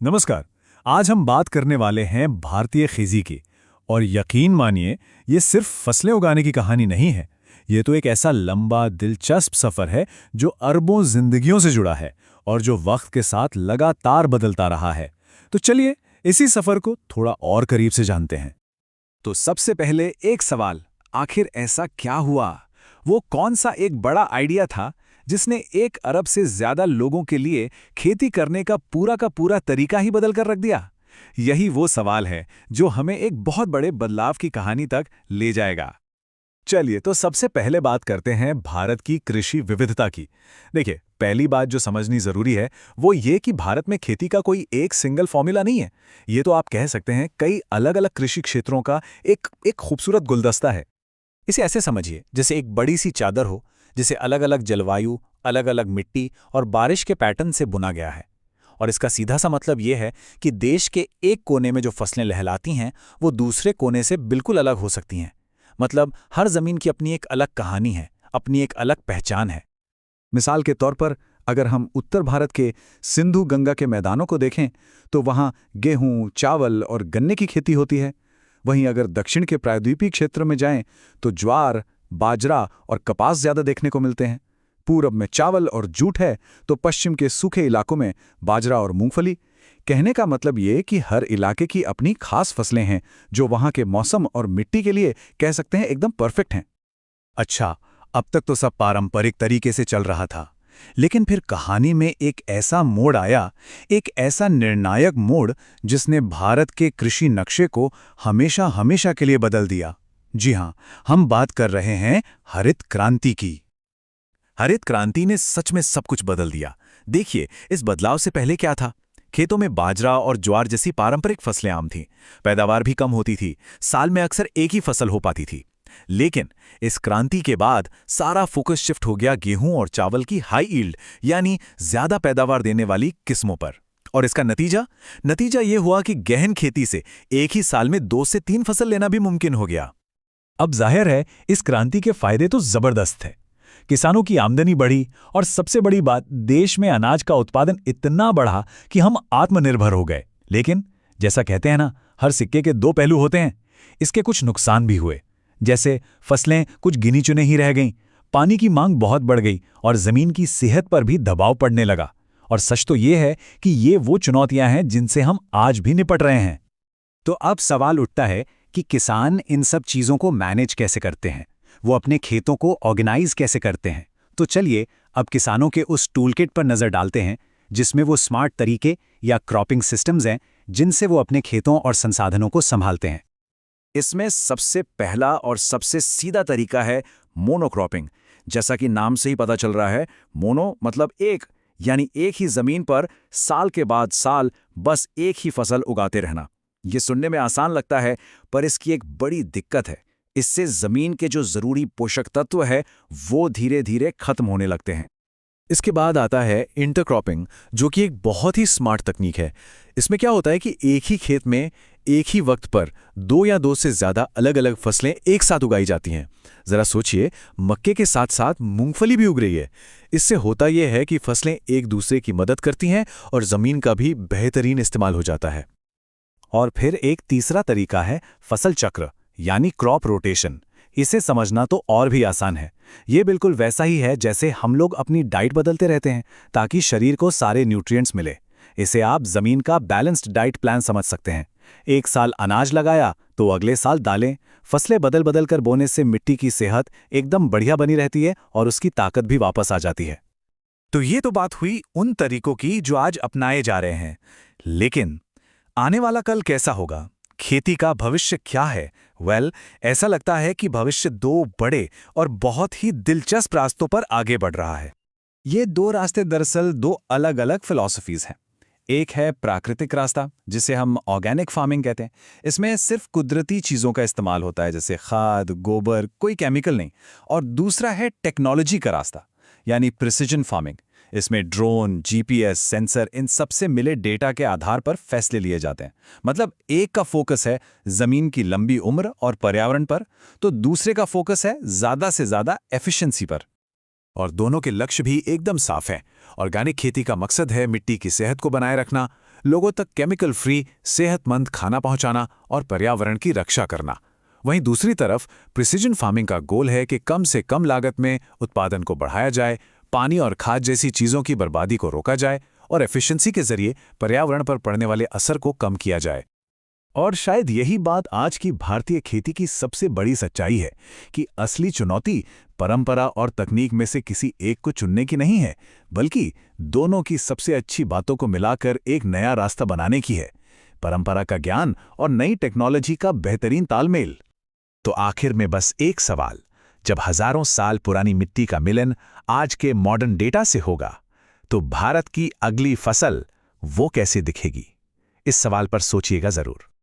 नमस्कार। आज हम बात करने वाले हैं भारतीय खेती की। और यकीन मानिए, ये सिर्फ फसलें उगाने की कहानी नहीं है। ये तो एक ऐसा लंबा दिलचस्प सफ़र है जो अरबों जिंदगियों से जुड़ा है और जो वक्त के साथ लगातार बदलता रहा है। तो चलिए इसी सफ़र को थोड़ा और करीब से जानते हैं। तो सबसे पहले एक सवाल, आखिर ऐसा क्या हुआ? वो कौन सा एक बड़ा आइडिया था जिसने 1 अरब से ज्यादा लोगों के लिए खेती करने का पूरा तरीका ही बदल कर रख दिया? यही वो सवाल है जो हमें एक बहुत बड़े बदलाव की कहानी तक ले जाएगा। चलिए तो सबसे पहले बात करते हैं भारत की कृषि विविधता की। देखिए, पहली बात जो समझनी जरूरी है वो ये कि भारत में खेती का कोई एक सिंगल फॉर्मूला नहीं है। ये तो आप कह सकते हैं कई अलग अलग कृषि क्षेत्रों का एक खूबसूरत गुलदस्ता है। इसे ऐसे समझिए जैसे एक बड़ी सी चादर हो, जिसे अलग अलग जलवायु, अलग अलग मिट्टी और बारिश के पैटर्न से बुना गया है। और इसका सीधा सा मतलब ये है कि देश के एक कोने में जो फसलें लहलाती हैं वो दूसरे कोने से बिल्कुल अलग हो सकती हैं। मतलब हर जमीन की अपनी एक अलग कहानी है, अपनी एक अलग पहचान है। मिसाल के तौर पर अगर हम उत्तर भारत के सिंधु गंगा के मैदानों को देखें तो वहाँ गेहूं, चावल और गन्ने की खेती होती है। वहीं अगर दक्षिण के प्रायद्वीपीय क्षेत्र में जाएं तो ज्वार, बाजरा और कपास ज्यादा देखने को मिलते हैं। पूरब में चावल और जूट है तो पश्चिम के सूखे इलाकों में बाजरा और मूंगफली। कहने का मतलब ये कि हर इलाके की अपनी खास फसलें हैं जो वहाँ के मौसम और मिट्टी के लिए कह सकते हैं एकदम परफेक्ट हैं। अच्छा, अब तक तो सब पारंपरिक तरीके से चल रहा था, लेकिन फिर कहानी में एक ऐसा मोड़ आया, एक ऐसा निर्णायक मोड़ जिसने भारत के कृषि नक्शे को हमेशा हमेशा के लिए बदल दिया। जी हां, हम बात कर रहे हैं हरित क्रांति की। हरित क्रांति ने सच में सब कुछ बदल दिया। देखिए, इस बदलाव से पहले क्या था? खेतों में बाजरा और ज्वार जैसी पारंपरिक फसलें आम थीं। पैदावार भी कम होती थी, साल में अक्सर एक ही फसल हो पाती थी। लेकिन इस क्रांति के बाद सारा फोकस शिफ्ट हो गया गेहूं और चावल की हाई ईल्ड यानी ज्यादा पैदावार देने वाली किस्मों पर। और इसका नतीजा ये हुआ कि गहन खेती से एक ही साल में 2 से 3 फसल लेना भी मुमकिन हो गया। अब जाहिर है इस क्रांति के फायदे तो जबरदस्त थे। किसानों की आमदनी बढ़ी और सबसे बड़ी बात, देश में अनाज का उत्पादन इतना बढ़ा कि हम आत्मनिर्भर हो गए। लेकिन जैसा कहते हैं ना, हर सिक्के के 2 पहलू होते हैं। इसके कुछ नुकसान भी हुए। जैसे फसलें कुछ गिनी चुनी ही रह गईं, पानी की मांग बहुत बढ़ गई और जमीन की सेहत पर भी दबाव पड़ने लगा। और सच तो ये है कि ये वो चुनौतियां हैं जिनसे हम आज भी निपट रहे हैं। तो अब सवाल उठता है कि किसान इन सब चीजों को मैनेज कैसे करते हैं, वो अपने खेतों को ऑर्गेनाइज कैसे करते हैं। तो चलिए अब किसानों के उस टूलकिट पर नजर डालते हैं जिसमें वो स्मार्ट तरीके या क्रॉपिंग सिस्टम्स हैं जिनसे वो अपने खेतों और संसाधनों को संभालते हैं। इसमें सबसे पहला और सबसे सीधा तरीका है मोनोक्रॉपिंग। जैसा कि नाम से ही पता चल रहा है, मोनो मतलब एक, यानी एक ही जमीन पर साल के बाद साल बस एक ही फसल उगाते रहना। ये सुनने में आसान लगता है, पर इसकी एक बड़ी दिक्कत है। इससे जमीन के जो जरूरी पोषक तत्व है वो धीरे धीरे खत्म होने लगते हैं। इसके बाद आता है इंटरक्रॉपिंग, जो कि एक बहुत ही स्मार्ट तकनीक है। इसमें क्या होता है कि एक ही खेत में एक ही वक्त पर 2 या 2 से ज्यादा अलग अलग फसलें एक साथ उगाई जाती हैं। जरा सोचिए, मक्के के साथ साथ मूंगफली भी उग रही है। इससे होता यह है कि फसलें एक दूसरे की मदद करती हैं और जमीन का भी बेहतरीन इस्तेमाल हो जाता है। और फिर एक तीसरा तरीका है फसल चक्र यानी क्रॉप रोटेशन। इसे समझना तो और भी आसान है। ये बिल्कुल वैसा ही है जैसे हम लोग अपनी डाइट बदलते रहते हैं ताकि शरीर को सारे न्यूट्रिएंट्स मिले। इसे आप जमीन का बैलेंस्ड डाइट प्लान समझ सकते हैं। एक साल अनाज लगाया तो अगले साल दालें। फसलें बदल बदल कर बोने से मिट्टी की सेहत एकदम बढ़िया बनी रहती है और उसकी ताकत भी वापस आ जाती है। तो ये तो बात हुई उन तरीकों की जो आज अपनाए जा रहे हैं। लेकिन आने वाला कल कैसा होगा? खेती का भविष्य क्या है? ऐसा लगता है कि भविष्य 2 बड़े और बहुत ही दिलचस्प रास्तों पर आगे बढ़ रहा है। ये 2 रास्ते दरअसल 2 अलग अलग फिलॉसफीज हैं। एक है प्राकृतिक रास्ता, जिसे हम ऑर्गेनिक फार्मिंग कहते हैं। इसमें सिर्फ कुदरती चीज़ों का इस्तेमाल होता है, जैसे खाद, गोबर, कोई केमिकल नहीं। और दूसरा है टेक्नोलॉजी का रास्ता, यानी प्रिसिजन फार्मिंग। इसमें ड्रोन, जीपीएस, सेंसर, इन सब से मिले डेटा के आधार पर फैसले लिए जाते हैं। मतलब एक का फोकस है जमीन की लंबी उम्र और पर्यावरण पर, तो दूसरे का फोकस है ज्यादा से ज्यादा एफिशिएंसी पर। और दोनों के लक्ष्य भी एकदम साफ हैं। ऑर्गेनिक खेती का मकसद है मिट्टी की सेहत को बनाए रखना, लोगों तक केमिकल फ्री सेहतमंद खाना पहुंचाना और पर्यावरण की रक्षा करना। वहीं दूसरी तरफ प्रिसिजन फार्मिंग का गोल है कि कम से कम लागत में उत्पादन को बढ़ाया जाए, पानी और खाद जैसी चीज़ों की बर्बादी को रोका जाए और एफिशिएंसी के जरिए पर्यावरण पर पड़ने वाले असर को कम किया जाए। और शायद यही बात आज की भारतीय खेती की सबसे बड़ी सच्चाई है कि असली चुनौती परंपरा और तकनीक में से किसी एक को चुनने की नहीं है, बल्कि दोनों की सबसे अच्छी बातों को मिलाकर एक नया रास्ता बनाने की है। परंपरा का ज्ञान और नई टेक्नोलॉजी का बेहतरीन तालमेल। तो आखिर में बस एक सवाल, जब हजारों साल पुरानी मिट्टी का मिलन आज के मॉडर्न डेटा से होगा, तो भारत की अगली फसल वो कैसे दिखेगी? इस सवाल पर सोचिएगा जरूर।